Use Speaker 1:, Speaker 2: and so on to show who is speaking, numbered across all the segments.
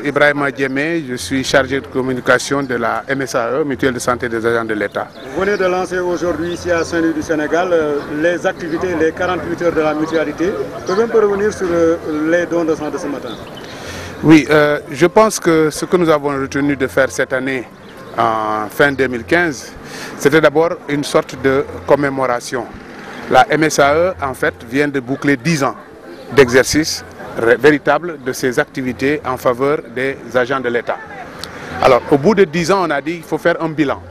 Speaker 1: Ibrahima Djemé, je suis chargé de communication de la MSAE, Mutuelle de santé des agents de l'État.
Speaker 2: Vous venez de lancer aujourd'hui ici à Saint-Louis du Sénégal les activités, les 48 heures de la mutualité. Pouvez-vous un peu revenir sur les dons de sang de ce matin?
Speaker 1: Oui, je pense que ce que nous avons retenu de faire cette année, en fin 2015, c'était d'abord une sorte de commémoration. La MSAE, en fait, vient de boucler 10 ans d'exercice véritable de ses activités en faveur des agents de l'État. Alors, au bout de 10 ans, on a dit qu'il faut faire un bilan.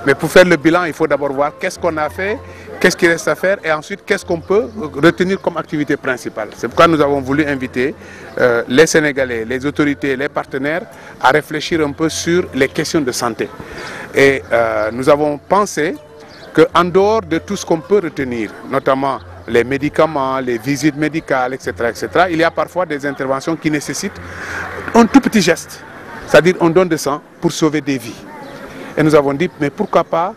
Speaker 1: Mais pour faire le bilan, il faut d'abord voir qu'est-ce qu'on a fait, qu'est-ce qui reste à faire et ensuite qu'est-ce qu'on peut retenir comme activité principale. C'est pourquoi nous avons voulu inviter les Sénégalais, les autorités, les partenaires à réfléchir un peu sur les questions de santé. Et nous avons pensé qu'en dehors de tout ce qu'on peut retenir, notamment les médicaments, les visites médicales, etc., il y a parfois des interventions qui nécessitent un tout petit geste, c'est-à-dire un don de sang pour sauver des vies. Et nous avons dit, mais pourquoi pas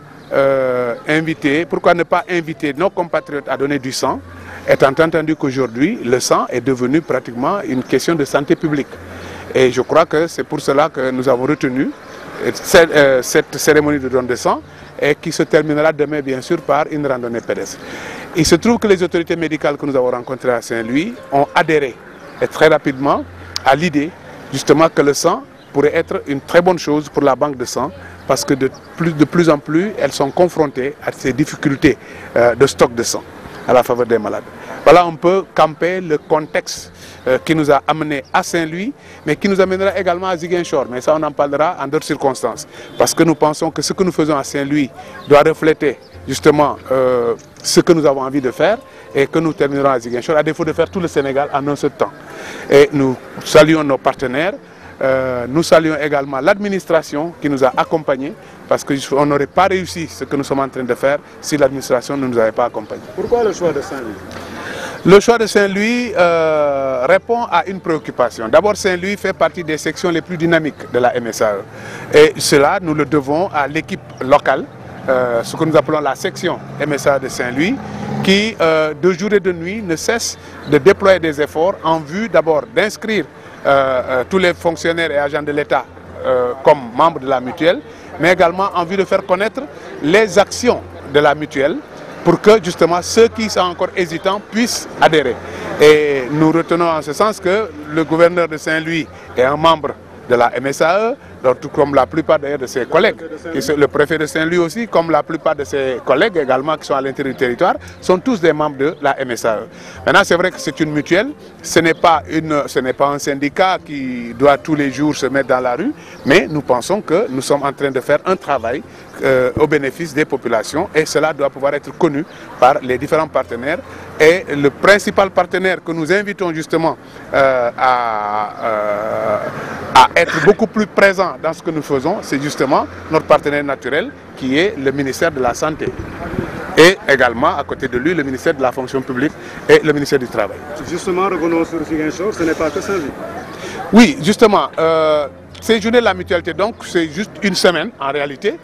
Speaker 1: pourquoi ne pas inviter nos compatriotes à donner du sang, étant entendu qu'aujourd'hui, le sang est devenu pratiquement une question de santé publique. Et je crois que c'est pour cela que nous avons retenu cette cérémonie de don de sang et qui se terminera demain, bien sûr, par une randonnée pédestre. Il se trouve que les autorités médicales que nous avons rencontrées à Saint-Louis ont adhéré et très rapidement à l'idée justement que le sang pourrait être une très bonne chose pour la banque de sang parce que de plus en plus, elles sont confrontées à ces difficultés de stock de sang à la faveur des malades. Voilà un peu camper le contexte qui nous a amenés à Saint-Louis, mais qui nous amènera également à Ziguinchor. Mais ça, on en parlera en d'autres circonstances. Parce que nous pensons que ce que nous faisons à Saint-Louis doit refléter justement ce que nous avons envie de faire et que nous terminerons à Ziguinchor, à défaut de faire tout le Sénégal en un seul temps. Et nous saluons nos partenaires. Nous saluons également l'administration qui nous a accompagnés parce qu'on n'aurait pas réussi ce que nous sommes en train de faire si l'administration ne nous avait pas accompagnés.
Speaker 2: Pourquoi le choix de Saint-Louis?
Speaker 1: Le choix de Saint-Louis répond à une préoccupation. D'abord, Saint-Louis fait partie des sections les plus dynamiques de la MSAE. Et cela, nous le devons à l'équipe locale, ce que nous appelons la section MSAE de Saint-Louis, qui, de jour et de nuit, ne cesse de déployer des efforts en vue d'abord d'inscrire tous les fonctionnaires et agents de l'État comme membres de la mutuelle, mais également en vue de faire connaître les actions de la mutuelle pour que justement ceux qui sont encore hésitants puissent adhérer. Et nous retenons en ce sens que le gouverneur de Saint-Louis est un membre de la MSAE, tout comme la plupart d'ailleurs de ses collègues, le préfet de Saint-Louis aussi, comme la plupart de ses collègues également qui sont à l'intérieur du territoire, sont tous des membres de la MSAE. Maintenant, c'est vrai que c'est une mutuelle, ce n'est pas un syndicat qui doit tous les jours se mettre dans la rue, mais nous pensons que nous sommes en train de faire un travail au bénéfice des populations et cela doit pouvoir être connu par les différents partenaires. Et le principal partenaire que nous invitons justement à être beaucoup plus présent dans ce que nous faisons, c'est justement notre partenaire naturel qui est le ministère de la Santé. Et également, à côté de lui, le ministère de la Fonction publique et le ministère du Travail.
Speaker 2: Justement, revenons sur Ziguinchor, ce n'est pas que Saint-Louis.
Speaker 1: Oui, justement, ces journées de la mutualité, donc, c'est juste une semaine en réalité,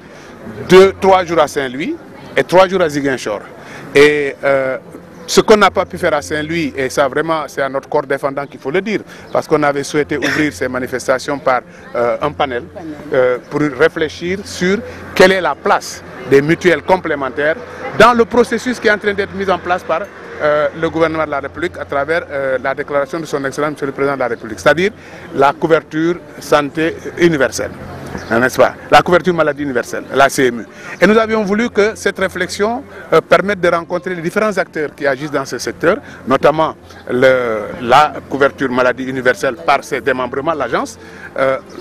Speaker 1: 3 jours à Saint-Louis et 3 jours à Ziguinchor. Et ce qu'on n'a pas pu faire à Saint-Louis, et ça vraiment c'est à notre corps défendant qu'il faut le dire, parce qu'on avait souhaité ouvrir ces manifestations par un panel pour réfléchir sur quelle est la place des mutuelles complémentaires dans le processus qui est en train d'être mis en place par le gouvernement de la République à travers la déclaration de son Excellence Monsieur le Président de la République, c'est-à-dire la couverture santé universelle. N'est-ce pas? La couverture maladie universelle, la CMU. Et nous avions voulu que cette réflexion permette de rencontrer les différents acteurs qui agissent dans ce secteur, notamment la couverture maladie universelle par ses démembrements, l'agence,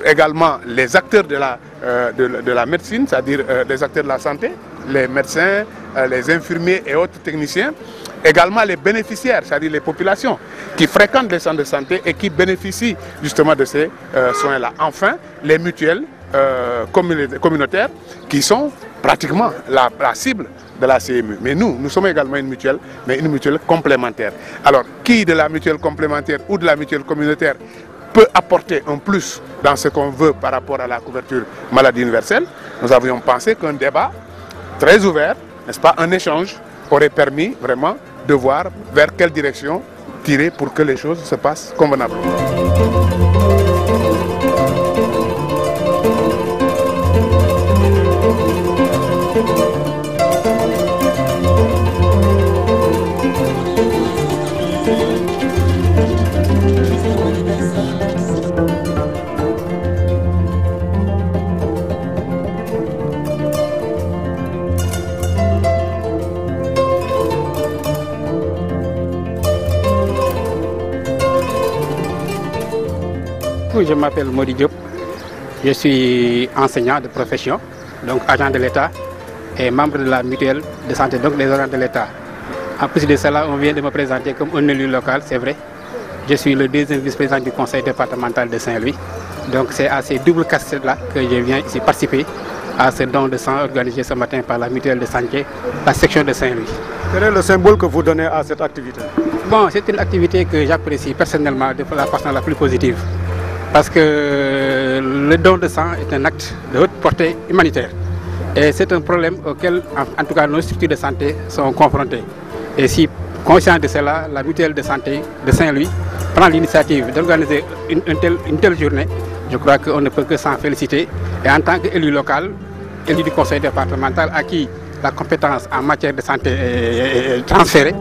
Speaker 1: également les acteurs de la médecine, c'est-à-dire les acteurs de la santé, les médecins, les infirmiers et autres techniciens, également les bénéficiaires, c'est-à-dire les populations qui fréquentent les centres de santé et qui bénéficient justement de ces soins-là. Enfin, les mutuelles communautaires qui sont pratiquement la cible de la CMU. Mais nous sommes également une mutuelle, mais une mutuelle complémentaire. Alors, qui de la mutuelle complémentaire ou de la mutuelle communautaire peut apporter un plus dans ce qu'on veut par rapport à la couverture maladie universelle? Nous avions pensé qu'un débat très ouvert, n'est-ce pas, un échange, aurait permis vraiment de voir vers quelle direction tirer pour que les choses se passent convenablement.
Speaker 3: je m'appelle Modi Diop. Je suis enseignant de profession, donc agent de l'État et membre de la mutuelle de santé, donc des organes de l'État. En plus de cela, on vient de me présenter comme un élu local, c'est vrai. Je suis le deuxième vice-président du conseil départemental de Saint-Louis. Donc c'est à ces doubles casquettes-là que je viens ici participer à ce don de sang organisé ce matin par la mutuelle de santé, la section de Saint-Louis.
Speaker 2: Quel est le symbole que vous donnez à cette activité?
Speaker 3: Bon, c'est une activité que j'apprécie personnellement de la façon la plus positive. Parce que le don de sang est un acte de haute portée humanitaire. Et c'est un problème auquel, en tout cas, nos structures de santé sont confrontées. Et si, conscient de cela, la mutuelle de santé de Saint-Louis prend l'initiative d'organiser une telle journée, je crois qu'on ne peut que s'en féliciter. Et en tant qu'élu local, élu du conseil départemental à qui la compétence en matière de santé est transférée.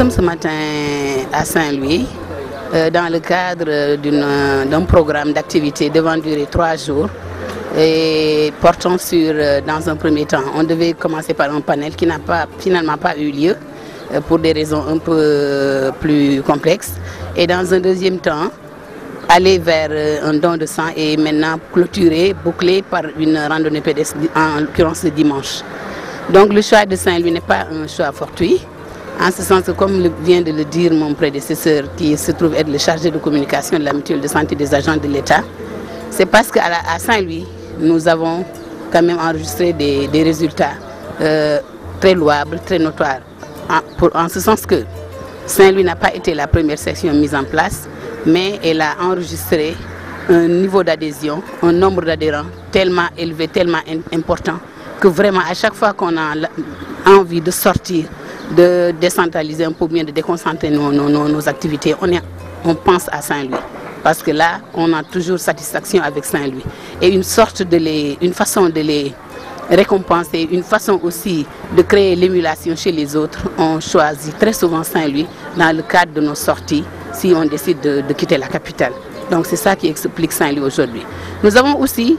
Speaker 4: Ce matin à Saint-Louis, dans le cadre d'un programme d'activité devant durer 3 jours et portant sur, dans un premier temps, on devait commencer par un panel qui n'a finalement pas eu lieu pour des raisons un peu plus complexes, et dans un deuxième temps, aller vers un don de sang et maintenant clôturer, bouclé par une randonnée pédestre, en l'occurrence le dimanche. Donc le choix de Saint-Louis n'est pas un choix fortuit. En ce sens que, comme vient de le dire mon prédécesseur, qui se trouve être le chargé de communication de la mutuelle de santé des agents de l'État, c'est parce qu'à Saint-Louis, nous avons quand même enregistré des résultats très louables, très notoires. En ce sens que Saint-Louis n'a pas été la première section mise en place, mais elle a enregistré un niveau d'adhésion, un nombre d'adhérents tellement élevé, tellement important, que vraiment à chaque fois qu'on a envie de sortir, de décentraliser un peu, bien de déconcentrer nos activités, on pense à Saint-Louis. Parce que là, on a toujours satisfaction avec Saint-Louis. Et une façon de les récompenser, une façon aussi de créer l'émulation chez les autres, on choisit très souvent Saint-Louis dans le cadre de nos sorties, si on décide de quitter la capitale. Donc c'est ça qui explique Saint-Louis aujourd'hui. Nous avons aussi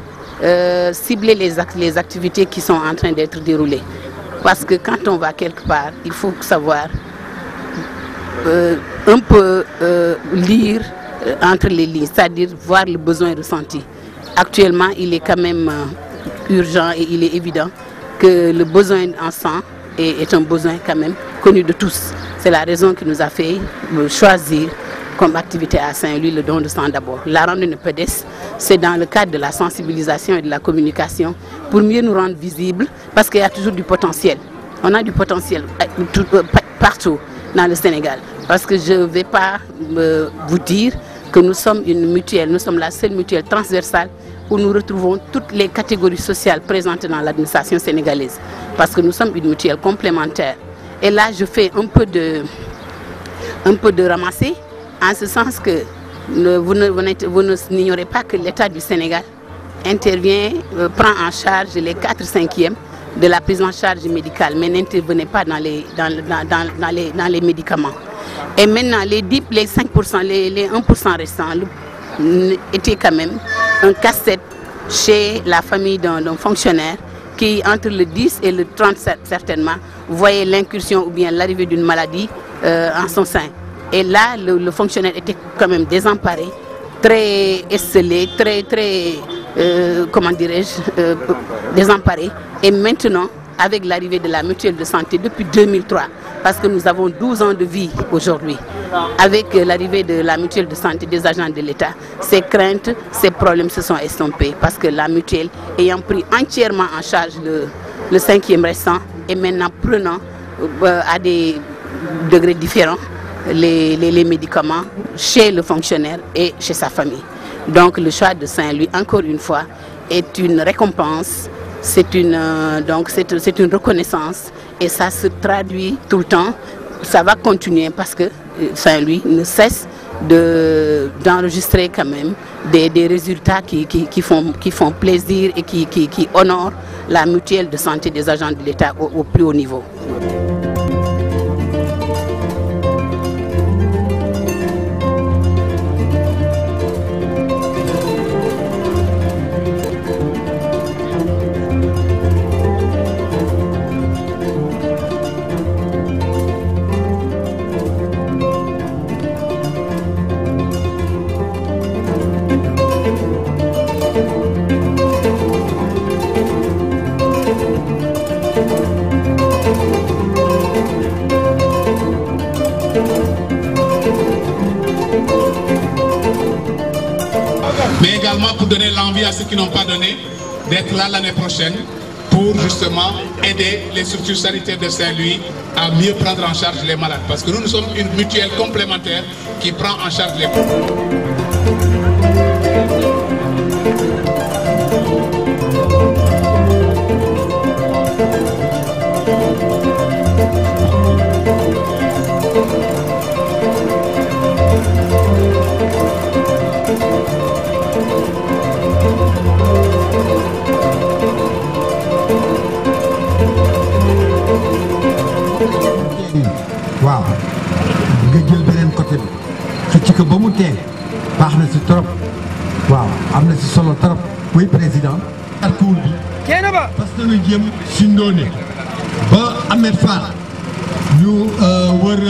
Speaker 4: ciblé les activités qui sont en train d'être déroulées. Parce que quand on va quelque part, il faut savoir un peu lire entre les lignes, c'est-à-dire voir le besoin ressenti. Actuellement, il est quand même urgent et il est évident que le besoin en sang est un besoin quand même connu de tous. C'est la raison qui nous a fait choisir comme activité à Saint-Louis le don de sang d'abord. La randonnée pédestre, c'est dans le cadre de la sensibilisation et de la communication pour mieux nous rendre visibles, parce qu'il y a toujours du potentiel. On a du potentiel partout dans le Sénégal. Parce que je ne vais pas vous dire que nous sommes une mutuelle, nous sommes la seule mutuelle transversale où nous retrouvons toutes les catégories sociales présentes dans l'administration sénégalaise. Parce que nous sommes une mutuelle complémentaire. Et là, je fais un peu de ramasser, en ce sens que vous n'ignorez pas que l'État du Sénégal intervient, prend en charge les 4/5e de la prise en charge médicale, mais n'intervenait pas dans les médicaments. Et maintenant, les 5%, les 1% restants étaient quand même un casse-tête chez la famille d'un fonctionnaire qui, entre le 10 et le 30 certainement, voyait l'incursion ou bien l'arrivée d'une maladie en son sein. Et là, le fonctionnaire était quand même désemparé, très esselé, comment dirais-je, désemparé. Et maintenant, avec l'arrivée de la mutuelle de santé depuis 2003, parce que nous avons 12 ans de vie aujourd'hui, avec l'arrivée de la mutuelle de santé des agents de l'État, ces craintes, ces problèmes se sont estompés, parce que la mutuelle, ayant pris entièrement en charge le 5e restant, et maintenant prenant à des degrés différents les médicaments chez le fonctionnaire et chez sa famille. Donc le choix de Saint-Louis, encore une fois, est une récompense, c'est une reconnaissance, et ça se traduit tout le temps. Ça va continuer parce que Saint-Louis ne cesse d'enregistrer quand même des résultats qui font plaisir et qui honorent la mutuelle de santé des agents de l'État au plus haut niveau.
Speaker 5: Mais également pour donner l'envie à ceux qui n'ont pas donné d'être là l'année prochaine pour justement aider les structures sanitaires de Saint-Louis à mieux prendre en charge les malades. Parce que nous sommes une mutuelle complémentaire qui prend en charge les malades.
Speaker 6: waaw nga jël beneen côté bi xëcc ko ba mu tee baax na si trop waaw am na si solo trop muy président parcours bi parce que ñu jëm si Ndoné ba Ahmed Fall ñu wër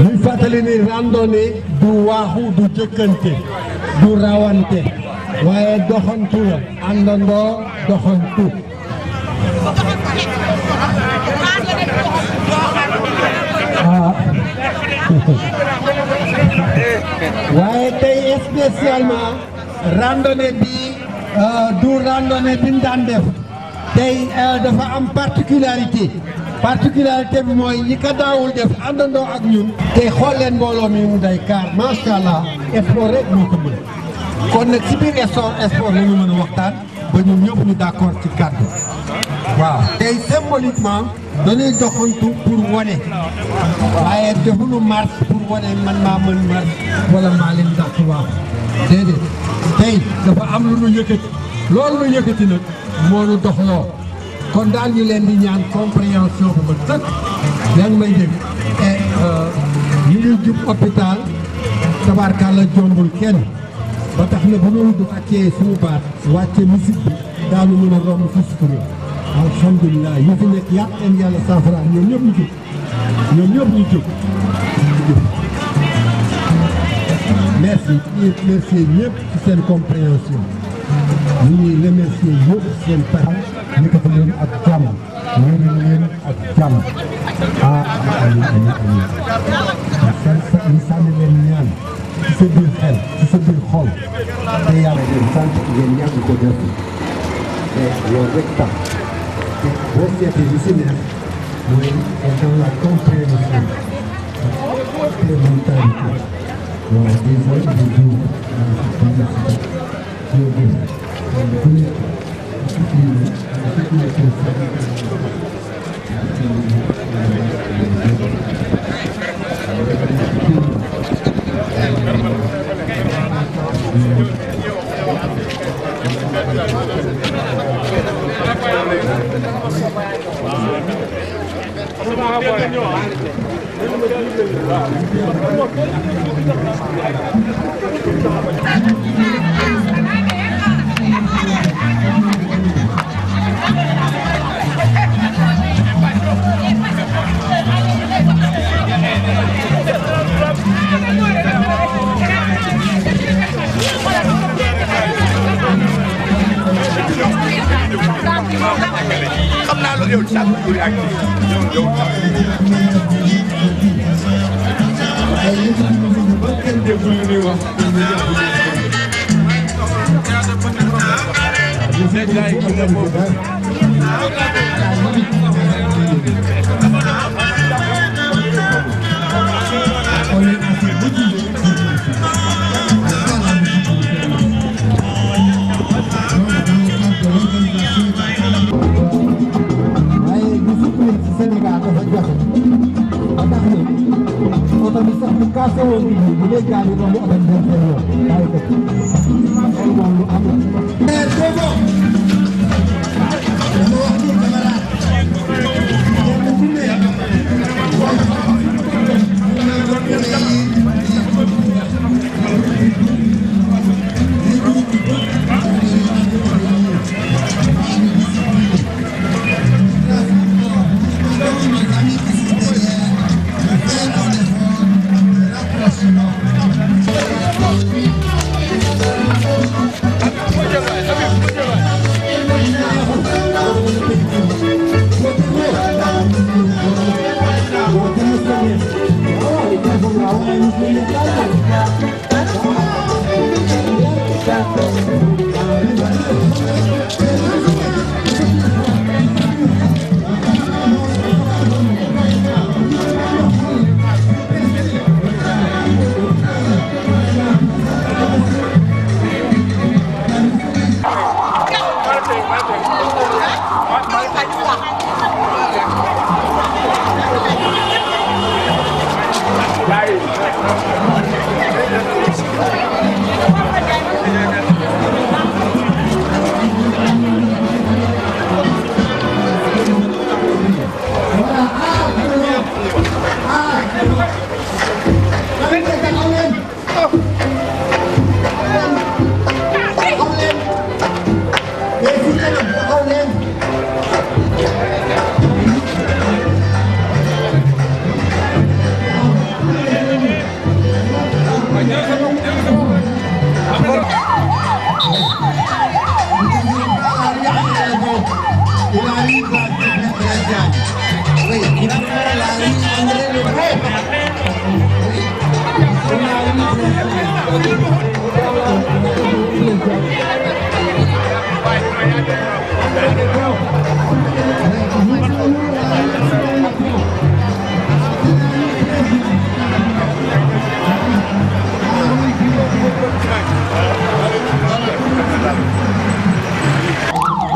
Speaker 6: ñuy fàttali ni randonnée du waaxu du jëkkante du rawante waaye doxantu la àndandoo doxantu waaye tey spécialement randonnée bi du randonnée bi ñu daan def tey dafa am particularité bi mooy ñi ko daawul def àndandoo ak ñun tey xool leen mbooloo mi mu day kaar macha allah sport rek moo ko mën kon nag si biir sport la ñu mën a waxtaan ba ñun ñëpp ñu d'accord ci kàddu waaw tey symboliquement dañuy doxantu pour wane waaye defuñu marche pour wane man maa mën marche wala maa leen dàq waaw déedéet tey dafa am lu ñu yëkkati loolu ñu yëkkati nag moo ñu doxloo kon daal ñu leen di ñaan compréhension bu ma sëkk yaa ngi may dégg et ñu ngi jub hôpital tabarkalla jombul kenn ba tax na bu ñu takkee suñu baat wàcce musique bi daanu mën a romb fi sukuru alhamdulilah yi fi nekk yàq leen yàlla saafara ñoom ñëpp ñu jóg merci ñëpp ci seen compréhension ñu ngi remercier ñëpp seen parents ñu ko fa leen ak jàmm ñu leen ak jàmm ñu sànni leen ñaan ci sa biir xel ci sa biir xol te yàlla leen sant ngeen ñàkk ko def te loolu rek tax te boo seetee li si neex mooy dans la compréhension complémentarité waaw des fois du jour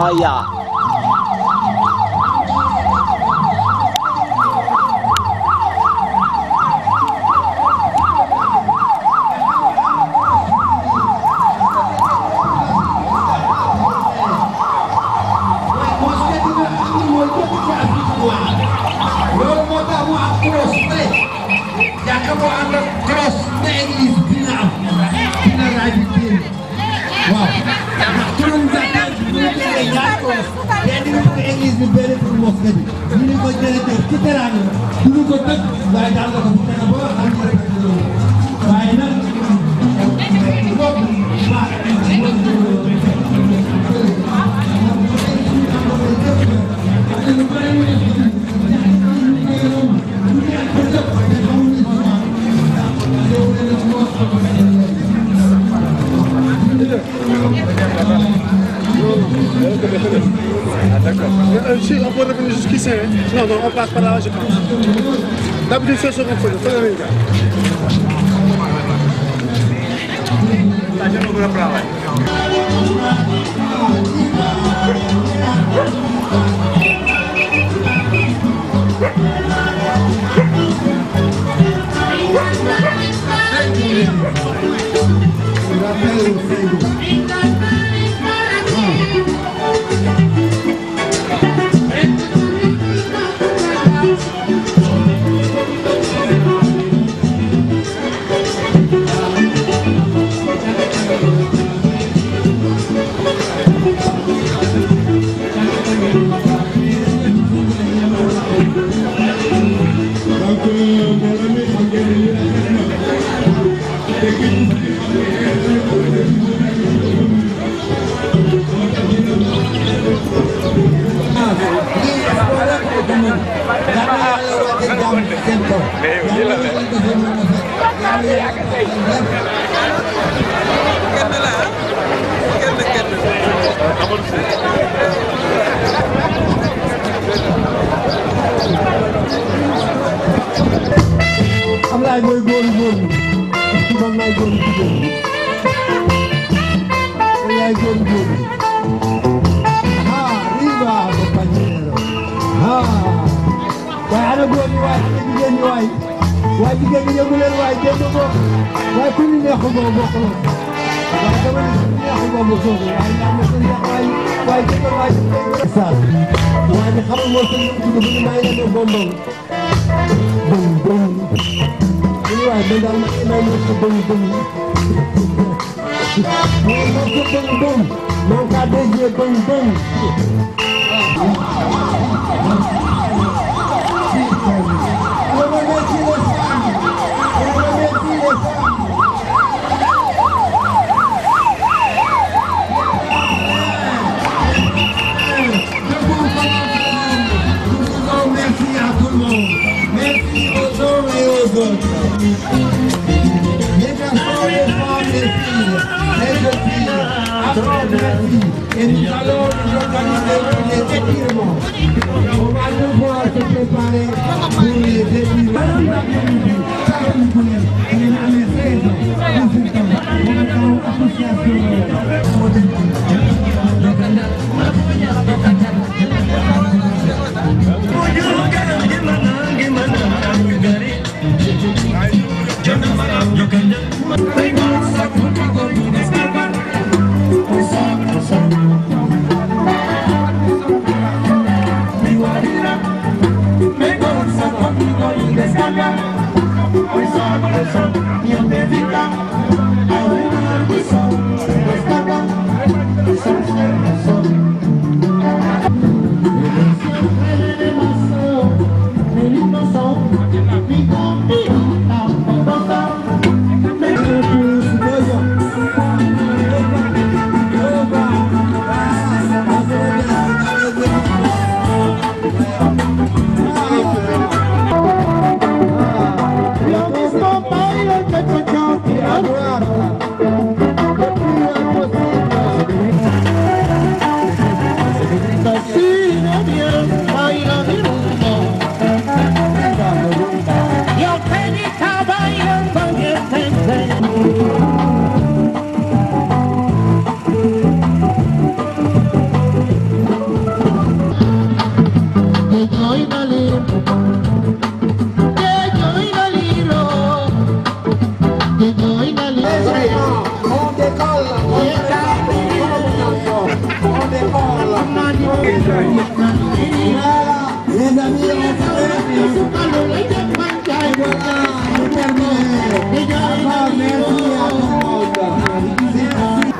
Speaker 7: Oh yeah.
Speaker 8: Si, on peut revenir jusqu'ici. Hein. Non, non, on passe par là, je pense. D'habitude, c'est sur un feu.
Speaker 6: Ablaye mooy góoru góor man maay góoru jigéen yaay góoru góor riba compañero waaye ana góor ñi waay ana jigéen ñi waay waaye jigéen ñi yëngu leen waay jéem a bokk waaye ku ñu neexul boo bokk la waaye dama ne ku ñu neexul boo bokk waaye naa ma seen waay waaye jëkkër waay sal waaye ni xamal moo seen tudd bu ñu may leen bombom bom bom ini waay ba daal may mo ko bom bom mo ko bom bom mo ka dégg bom bom Et nous allons nous organiser les étirements. On va devoir se préparer pour les étirements.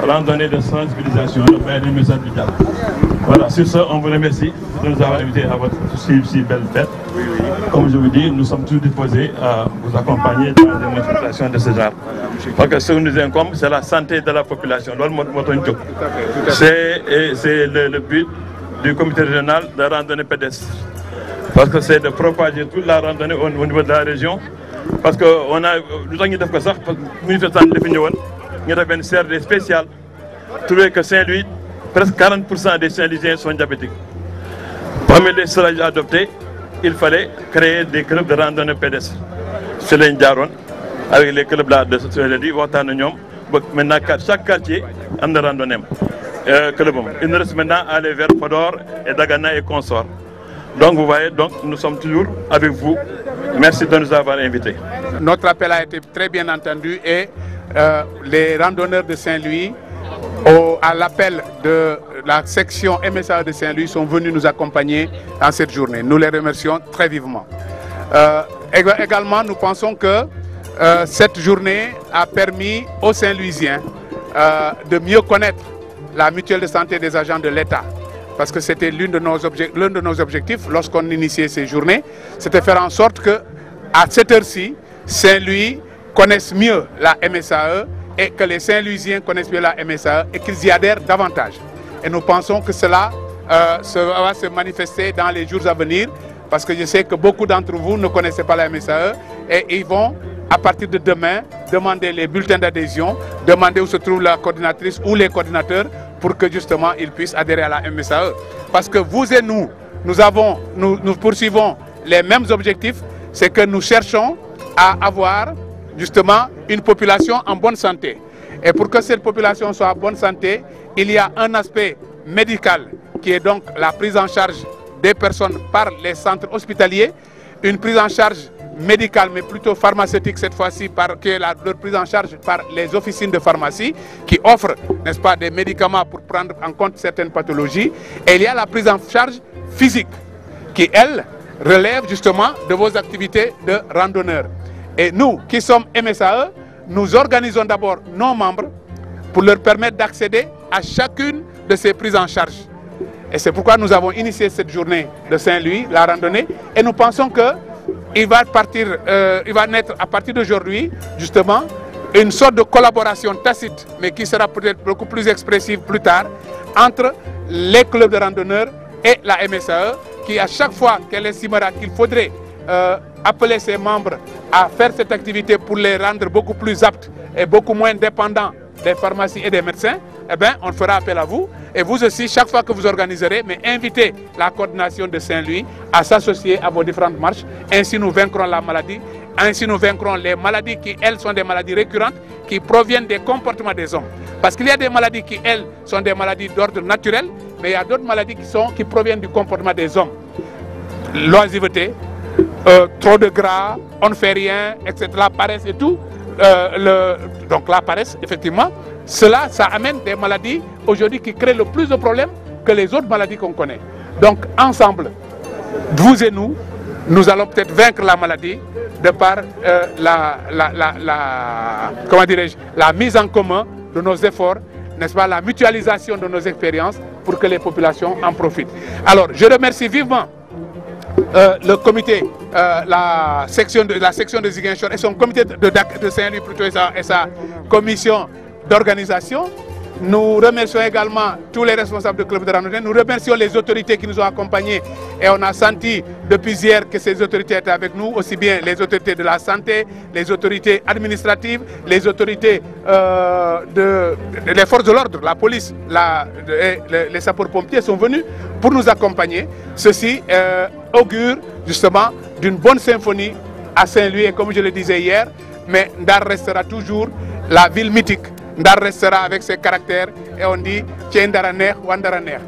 Speaker 7: Randonnée de sensibilisation, le père du message du diable. Voilà, sur ce, on vous remercie de nous avoir invités à votre si belle fête. Comme je vous dis, nous sommes tous disposés à vous accompagner dans des manifestations de ce genre. Parce que ce qui nous incombe, c'est la santé de la population. C'est le but du comité régional de randonnée pédestre. Parce que c'est de propager toute la randonnée au niveau de la région. Parce que on a, nous avons fait ça, parce que nous avons une CRD spéciale. Trouvé que Saint-Louis, presque 40% des Saint-Louisiens sont diabétiques. Parmi les stratégies adoptées, il fallait créer des clubs de randonnée pédestre. C'est l'Indiaron, avec les clubs là de Saint-Louis, maintenant chaque quartier a une randonnée. Il nous reste maintenant à aller vers Podor et Dagana et consorts. Donc vous voyez, nous sommes toujours avec vous. Merci de nous avoir invités.
Speaker 1: Notre appel a été très bien entendu et les randonneurs de Saint-Louis, à l'appel de la section MSA de Saint-Louis, sont venus nous accompagner dans cette journée. Nous les remercions très vivement. Également, nous pensons que cette journée a permis aux Saint-Louisiens de mieux connaître la mutuelle de santé des agents de l'État. Parce que c'était l'un de nos objectifs lorsqu'on initiait ces journées, c'était faire en sorte que à cette heure-ci, Saint-Louis connaisse mieux la MSAE et que les Saint-Louisiens connaissent mieux la MSAE et qu'ils y adhèrent davantage. Et nous pensons que cela va se manifester dans les jours à venir parce que je sais que beaucoup d'entre vous ne connaissaient pas la MSAE et ils vont, à partir de demain, demander les bulletins d'adhésion, demander où se trouve la coordinatrice ou les coordinateurs pour que justement ils puissent adhérer à la MSAE. Parce que vous et nous, nous poursuivons les mêmes objectifs, c'est que nous cherchons à avoir justement une population en bonne santé. Et pour que cette population soit en bonne santé, il y a un aspect médical qui est donc la prise en charge des personnes par les centres hospitaliers, une prise en charge médicale mais plutôt pharmaceutique cette fois-ci, qui est leur prise en charge par les officines de pharmacie qui offrent, n'est-ce pas, des médicaments pour prendre en compte certaines pathologies. Et il y a la prise en charge physique qui, elle, relève justement de vos activités de randonneurs. Et nous, qui sommes MSAE, nous organisons d'abord nos membres pour leur permettre d'accéder à chacune de ces prises en charge. Et c'est pourquoi nous avons initié cette journée de Saint-Louis, la randonnée, et nous pensons qu'il va naître à partir d'aujourd'hui, justement, une sorte de collaboration tacite, mais qui sera peut-être beaucoup plus expressive plus tard, entre les clubs de randonneurs et la MSAE, qui à chaque fois qu'elle estimera qu'il faudrait appeler ses membres à faire cette activité pour les rendre beaucoup plus aptes et beaucoup moins dépendants des pharmacies et des médecins, eh bien, on fera appel à vous. Et vous aussi, chaque fois que vous organiserez, mais invitez la coordination de Saint-Louis à s'associer à vos différentes marches. Ainsi, nous vaincrons la maladie. Ainsi, nous vaincront les maladies qui, elles, sont des maladies récurrentes qui proviennent des comportements des hommes. Parce qu'il y a des maladies qui, elles, sont des maladies d'ordre naturel, mais il y a d'autres maladies qui proviennent du comportement des hommes. L'oisiveté, trop de gras, on ne fait rien, etc. La paresse et tout. Donc la paresse, effectivement, ça amène des maladies aujourd'hui qui créent le plus de problèmes que les autres maladies qu'on connaît. Donc ensemble, vous et nous, nous allons peut-être vaincre la maladie de par la mise en commun de nos efforts, n'est-ce pas, la mutualisation de nos expériences pour que les populations en profitent. Alors, je remercie vivement le comité, la section de Ziguinchor et son comité de Saint-Louis plutôt et sa commission d'organisation. Nous remercions également tous les responsables de clubs de randonnée. Nous remercions les autorités qui nous ont accompagnés et on a senti depuis hier que ces autorités étaient avec nous, aussi bien les autorités de la santé, les autorités administratives, les autorités des forces de l'ordre, la police, les sapeurs-pompiers sont venus pour nous accompagner. Ceci augure justement d'une bonne symphonie à Saint-Louis et comme je le disais hier, mais Ndar restera toujours la ville mythique. Ndar restera avec ses caractères et on dit Tien Ndara neex wa Ndara neex.